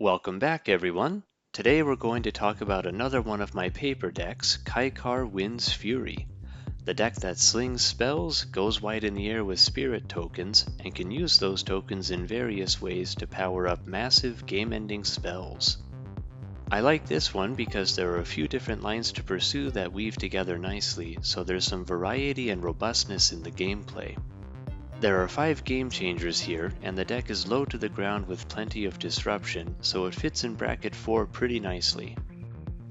Welcome back, everyone. Today we're going to talk about another one of my paper decks, Kykar Wind's Fury. The deck that slings spells, goes wide in the air with spirit tokens, and can use those tokens in various ways to power up massive game-ending spells. I like this one because there are a few different lines to pursue that weave together nicely, so there's some variety and robustness in the gameplay. There are 5 game changers here, and the deck is low to the ground with plenty of disruption, so it fits in bracket 4 pretty nicely.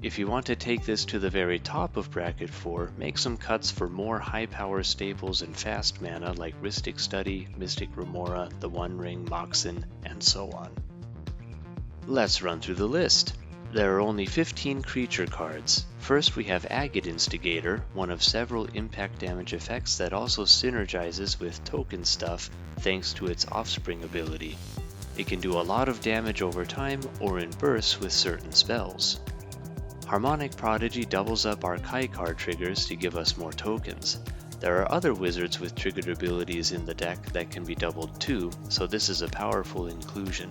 If you want to take this to the very top of bracket 4, make some cuts for more high power staples and fast mana like Rhystic Study, Mystic Remora, the One Ring, Moxen, and so on. Let's run through the list. There are only 15 creature cards. First we have Agate Instigator, one of several impact damage effects that also synergizes with token stuff thanks to its Offspring ability. It can do a lot of damage over time or in bursts with certain spells. Harmonic Prodigy doubles up our Kykar triggers to give us more tokens. There are other wizards with triggered abilities in the deck that can be doubled too, so this is a powerful inclusion.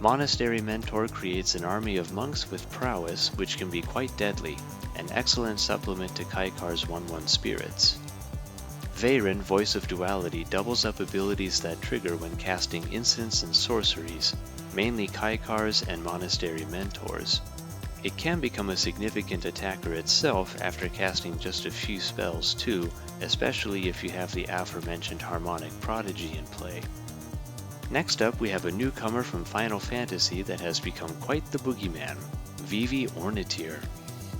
Monastery Mentor creates an army of monks with prowess, which can be quite deadly, an excellent supplement to Kykar's 1/1 spirits. Veyran, Voice of Duality, doubles up abilities that trigger when casting instants and sorceries, mainly Kykars and Monastery Mentors. It can become a significant attacker itself after casting just a few spells too, especially if you have the aforementioned Harmonic Prodigy in play. Next up, we have a newcomer from Final Fantasy that has become quite the boogeyman, Vivi Ornithir.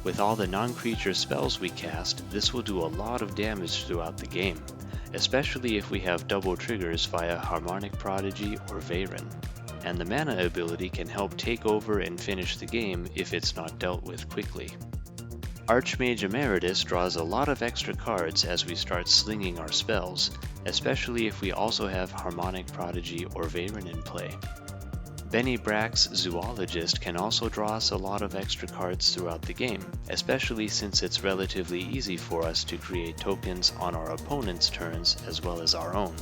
With all the non-creature spells we cast, this will do a lot of damage throughout the game, especially if we have double triggers via Harmonic Prodigy or Veyran. And the mana ability can help take over and finish the game if it's not dealt with quickly. Archmage Emeritus draws a lot of extra cards as we start slinging our spells, especially if we also have Harmonic Prodigy or Veyran in play. Benny Brack's Zoologist can also draw us a lot of extra cards throughout the game, especially since it's relatively easy for us to create tokens on our opponent's turns as well as our own.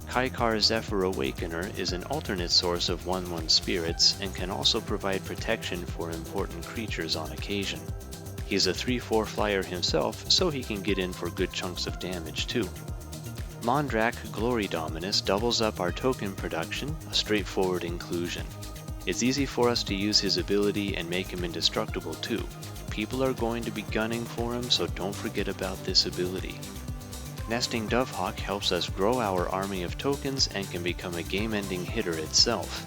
Kykar Zephyr Awakener is an alternate source of 1/1 spirits and can also provide protection for important creatures on occasion. He's a 3/4 flyer himself, so he can get in for good chunks of damage too. Mondrak Glory Dominus doubles up our token production, a straightforward inclusion. It's easy for us to use his ability and make him indestructible too. People are going to be gunning for him, so don't forget about this ability. Nesting Dovehawk helps us grow our army of tokens and can become a game-ending hitter itself.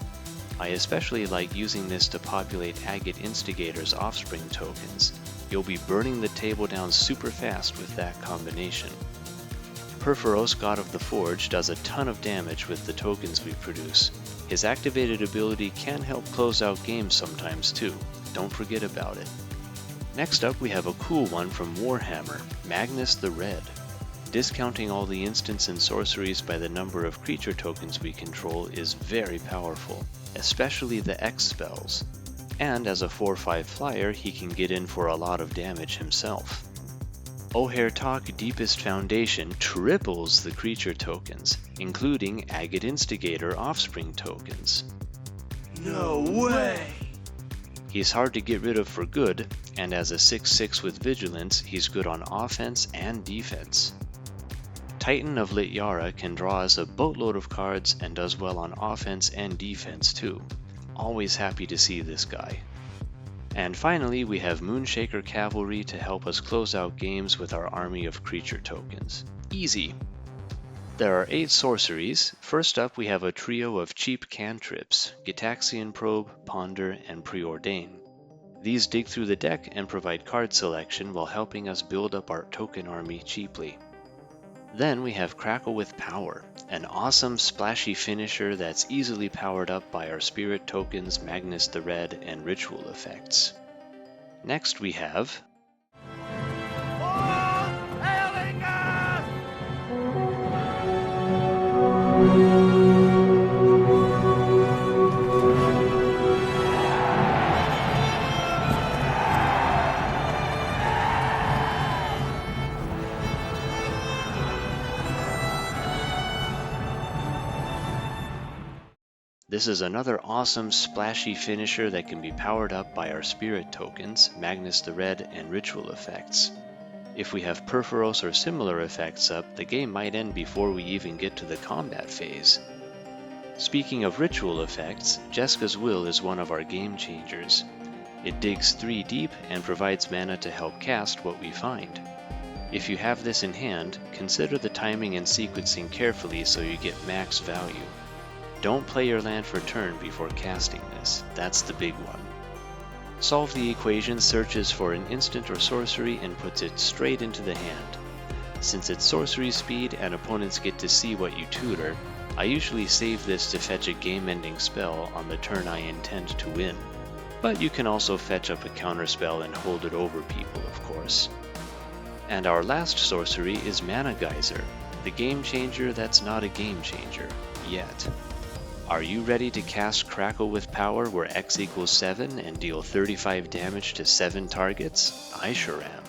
I especially like using this to populate Agate Instigator's Offspring tokens. You'll be burning the table down super fast with that combination. Perforos, God of the Forge, does a ton of damage with the tokens we produce. His activated ability can help close out games sometimes too. Don't forget about it. Next up we have a cool one from Warhammer, Magnus the Red. Discounting all the instants and sorceries by the number of creature tokens we control is very powerful, especially the X spells. And as a 4/5 flyer, he can get in for a lot of damage himself. Ohairtalk Deepest Foundation triples the creature tokens, including Agate Instigator Offspring tokens. No way! He's hard to get rid of for good, and as a 6/6 with Vigilance, he's good on offense and defense. Titan of Lityara can draw us a boatload of cards and does well on offense and defense too. Always happy to see this guy. And finally, we have Moonshaker Cavalry to help us close out games with our army of creature tokens. Easy! There are 8 sorceries. First up, we have a trio of cheap cantrips, Gitaxian Probe, Ponder, and Preordain. These dig through the deck and provide card selection while helping us build up our token army cheaply. Then we have Crackle with Power, an awesome splashy finisher that's easily powered up by our spirit tokens Magnus the Red and ritual effects. Next we have All hailing us! This is another awesome splashy finisher that can be powered up by our spirit tokens, Magnus the Red, and ritual effects. If we have Perforos or similar effects up, the game might end before we even get to the combat phase. Speaking of ritual effects, Jeska's Will is one of our game changers. It digs 3 deep and provides mana to help cast what we find. If you have this in hand, consider the timing and sequencing carefully so you get max value. Don't play your land for turn before casting this, that's the big one. Solve the equation searches for an instant or sorcery and puts it straight into the hand. Since it's sorcery speed and opponents get to see what you tutor, I usually save this to fetch a game-ending spell on the turn I intend to win. But you can also fetch up a counterspell and hold it over people, of course. And our last sorcery is Mana Geyser, the game changer that's not a game changer, yet. Are you ready to cast Crackle with Power where X equals 7 and deal 35 damage to 7 targets? I sure am.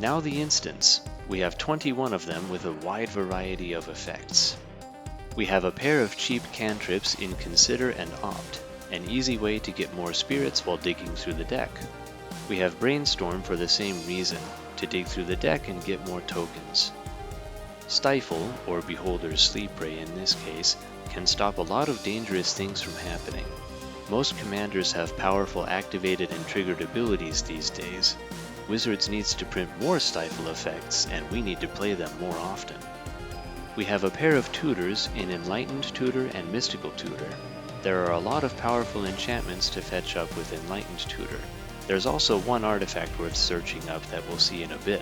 Now the instants. We have 21 of them with a wide variety of effects. We have a pair of cheap cantrips in Consider and Opt, an easy way to get more spirits while digging through the deck. We have Brainstorm for the same reason, to dig through the deck and get more tokens. Stifle, or Beholder's Sleep Ray in this case, can stop a lot of dangerous things from happening. Most commanders have powerful activated and triggered abilities these days. Wizards needs to print more Stifle effects, and we need to play them more often. We have a pair of tutors in Enlightened Tutor and Mystical Tutor. There are a lot of powerful enchantments to fetch up with Enlightened Tutor. There's also one artifact worth searching up that we'll see in a bit.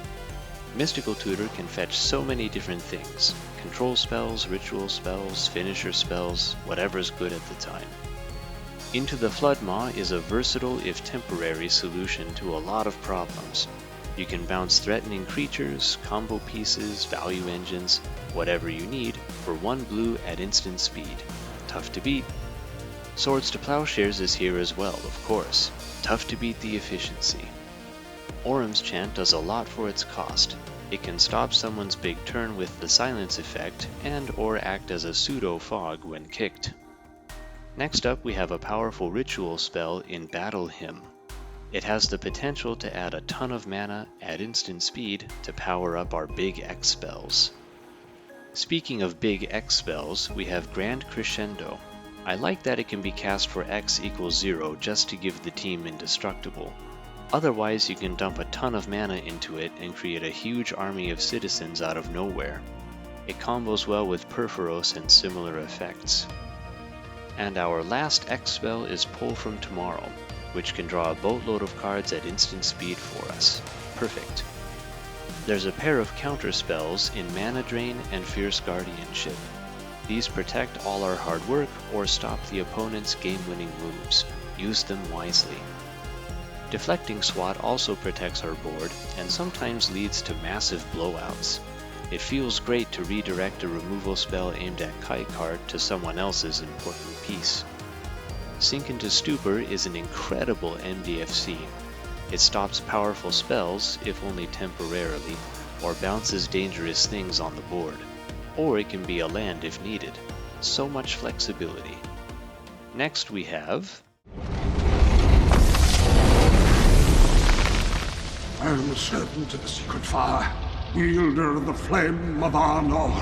Mystical Tutor can fetch so many different things. Control spells, ritual spells, finisher spells, whatever's good at the time. Into the Floodmaw is a versatile if temporary solution to a lot of problems. You can bounce threatening creatures, combo pieces, value engines, whatever you need, for 1 blue at instant speed. Tough to beat. Swords to Plowshares is here as well, of course. Tough to beat the efficiency. Orum's Chant does a lot for its cost. It can stop someone's big turn with the silence effect and or act as a pseudo fog when kicked. Next up we have a powerful ritual spell in Battle Hymn. It has the potential to add a ton of mana at instant speed to power up our big X spells. Speaking of big X spells, we have Grand Crescendo. I like that it can be cast for X equals 0 just to give the team indestructible. Otherwise you can dump a ton of mana into it and create a huge army of citizens out of nowhere. It combos well with Perforos and similar effects. And our last X spell is Pull from Tomorrow, which can draw a boatload of cards at instant speed for us. Perfect. There's a pair of counter spells in Mana Drain and Fierce Guardianship. These protect all our hard work or stop the opponent's game-winning moves. Use them wisely. Deflecting Swat also protects our board and sometimes leads to massive blowouts. It feels great to redirect a removal spell aimed at Kykar to someone else's important piece. Sink into Stupor is an incredible MDFC. It stops powerful spells, if only temporarily, or bounces dangerous things on the board. Or it can be a land if needed. So much flexibility. Next we have... I am certain to the secret fire, wielder of the flame of Arnor.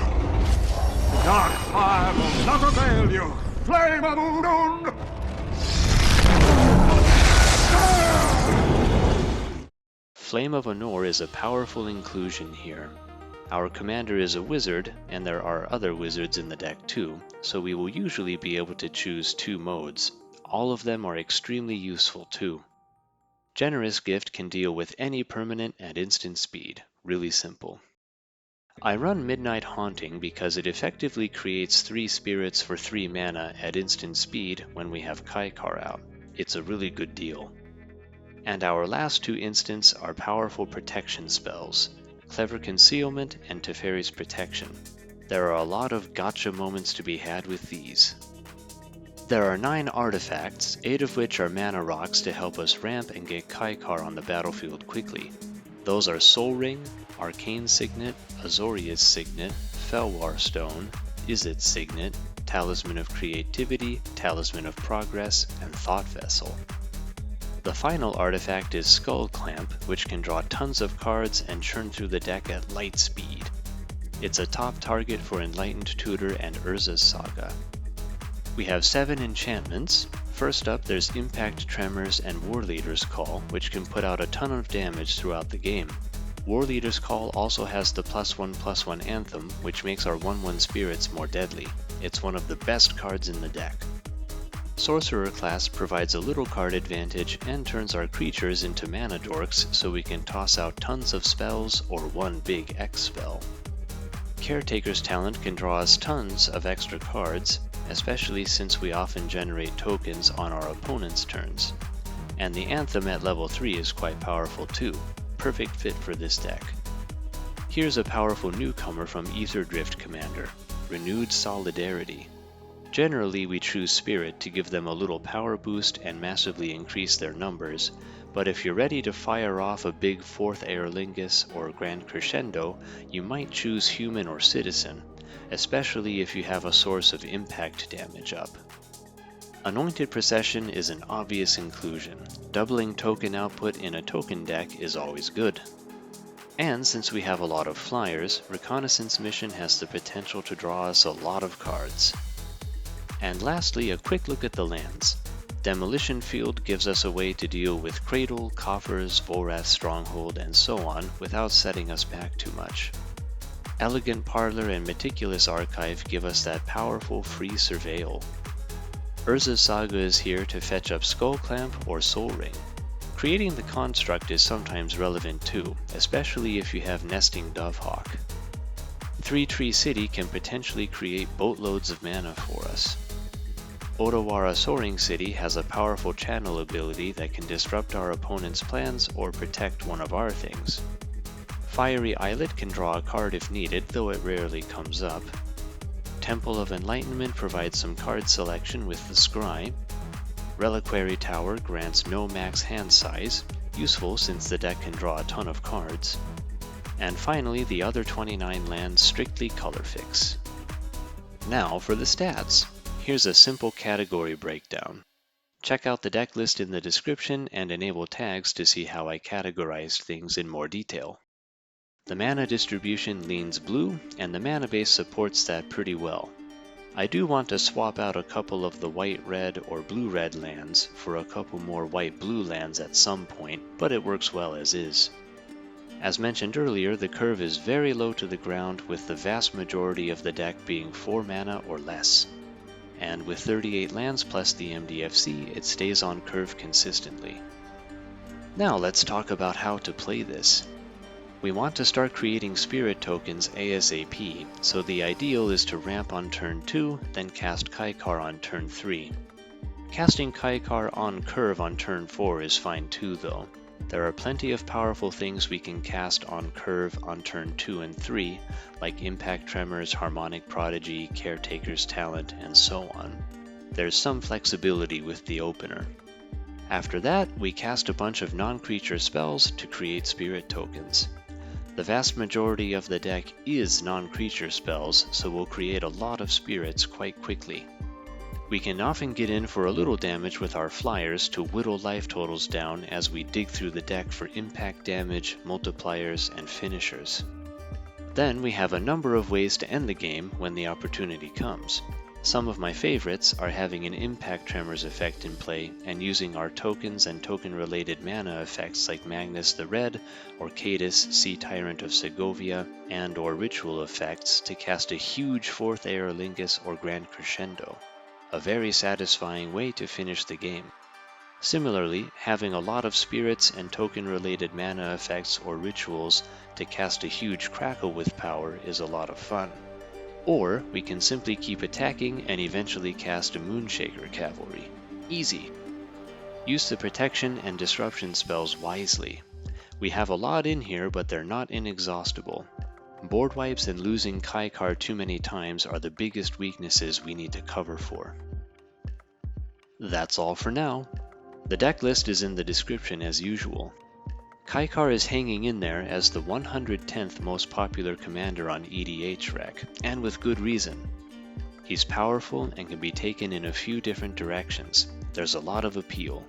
The dark fire will not avail you, flame of Udun! Flame of Anor is a powerful inclusion here. Our commander is a wizard, and there are other wizards in the deck too, so we will usually be able to choose 2 modes. All of them are extremely useful too. Generous Gift can deal with any permanent at instant speed, really simple. I run Midnight Haunting because it effectively creates 3 spirits for 3 mana at instant speed when we have Kykar out. It's a really good deal. And our last 2 instants are powerful protection spells, Clever Concealment and Teferi's Protection. There are a lot of gotcha moments to be had with these. There are 9 artifacts, 8 of which are mana rocks to help us ramp and get Kykar on the battlefield quickly. Those are Soul Ring, Arcane Signet, Azorius Signet, Felwar Stone, Izzet Signet, Talisman of Creativity, Talisman of Progress, and Thought Vessel. The final artifact is Skull Clamp, which can draw tons of cards and churn through the deck at light speed. It's a top target for Enlightened Tutor and Urza's Saga. We have 7 enchantments. First up, there's Impact Tremors and War Leader's Call, which can put out a ton of damage throughout the game. War Leader's Call also has the +1/+1 Anthem, which makes our 1/1 spirits more deadly. It's one of the best cards in the deck. Sorcerer class provides a little card advantage and turns our creatures into mana dorks so we can toss out tons of spells or one big X spell. Caretaker's Talent can draw us tons of extra cards, especially since we often generate tokens on our opponent's turns. And the Anthem at level 3 is quite powerful too, perfect fit for this deck. Here's a powerful newcomer from Aetherdrift Commander, Renewed Solidarity. Generally, we choose Spirit to give them a little power boost and massively increase their numbers, but if you're ready to fire off a big 4th Aerlingus or Grand Crescendo, you might choose Human or Citizen, especially if you have a source of impact damage up. Anointed Procession is an obvious inclusion. Doubling token output in a token deck is always good. And since we have a lot of flyers, Reconnaissance Mission has the potential to draw us a lot of cards. And lastly, a quick look at the lands. Demolition Field gives us a way to deal with Cradle, Coffers, Vorath Stronghold, and so on without setting us back too much. Elegant Parlor and Meticulous Archive give us that powerful free surveil. Urza's Saga is here to fetch up Skull Clamp or Soul Ring. Creating the construct is sometimes relevant too, especially if you have Nesting Dovehawk. 3-Tree City can potentially create boatloads of mana for us. Odawara Soaring City has a powerful channel ability that can disrupt our opponent's plans or protect one of our things. Fiery Islet can draw a card if needed, though it rarely comes up. Temple of Enlightenment provides some card selection with the Scry. Reliquary Tower grants no max hand size, useful since the deck can draw a ton of cards. And finally, the other 29 lands strictly color fix. Now for the stats. Here's a simple category breakdown. Check out the deck list in the description and enable tags to see how I categorized things in more detail. The mana distribution leans blue, and the mana base supports that pretty well. I do want to swap out a couple of the white-red or blue-red lands for a couple more white-blue lands at some point, but it works well as is. As mentioned earlier, the curve is very low to the ground, with the vast majority of the deck being 4 mana or less. And with 38 lands plus the MDFC, it stays on curve consistently. Now let's talk about how to play this. We want to start creating spirit tokens ASAP, so the ideal is to ramp on turn 2, then cast Kykar on turn 3. Casting Kykar on curve on turn 4 is fine too though. There are plenty of powerful things we can cast on curve on turn 2 and 3, like Impact Tremors, Harmonic Prodigy, Caretaker's Talent, and so on. There's some flexibility with the opener. After that, we cast a bunch of non-creature spells to create spirit tokens. The vast majority of the deck is non-creature spells, so we'll create a lot of spirits quite quickly. We can often get in for a little damage with our flyers to whittle life totals down as we dig through the deck for impact damage, multipliers, and finishers. Then we have a number of ways to end the game when the opportunity comes. Some of my favorites are having an Impact Tremors effect in play and using our tokens and token-related mana effects like Magnus the Red or Cadus, Sea Tyrant of Segovia, and or ritual effects to cast a huge 4th Aerlingus or Grand Crescendo. A very satisfying way to finish the game. Similarly, having a lot of spirits and token-related mana effects or rituals to cast a huge Crackle with power is a lot of fun. Or we can simply keep attacking and eventually cast a Moonshaker Cavalry. Easy. Use the protection and disruption spells wisely. We have a lot in here, but they're not inexhaustible. Board wipes and losing Kykar too many times are the biggest weaknesses we need to cover for. That's all for now. The deck list is in the description as usual. Kykar is hanging in there as the 110th most popular commander on EDH Rec, and with good reason. He's powerful and can be taken in a few different directions. There's a lot of appeal.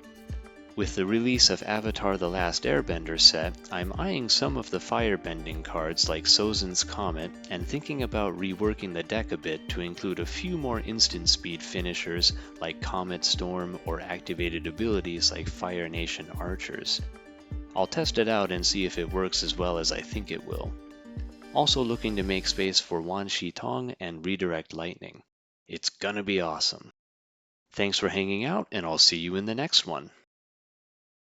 With the release of Avatar: The Last Airbender set, I'm eyeing some of the firebending cards like Sozin's Comet and thinking about reworking the deck a bit to include a few more instant speed finishers like Comet Storm or activated abilities like Fire Nation Archers. I'll test it out and see if it works as well as I think it will. Also looking to make space for Wan Shi Tong and Redirect Lightning. It's gonna be awesome. Thanks for hanging out, and I'll see you in the next one.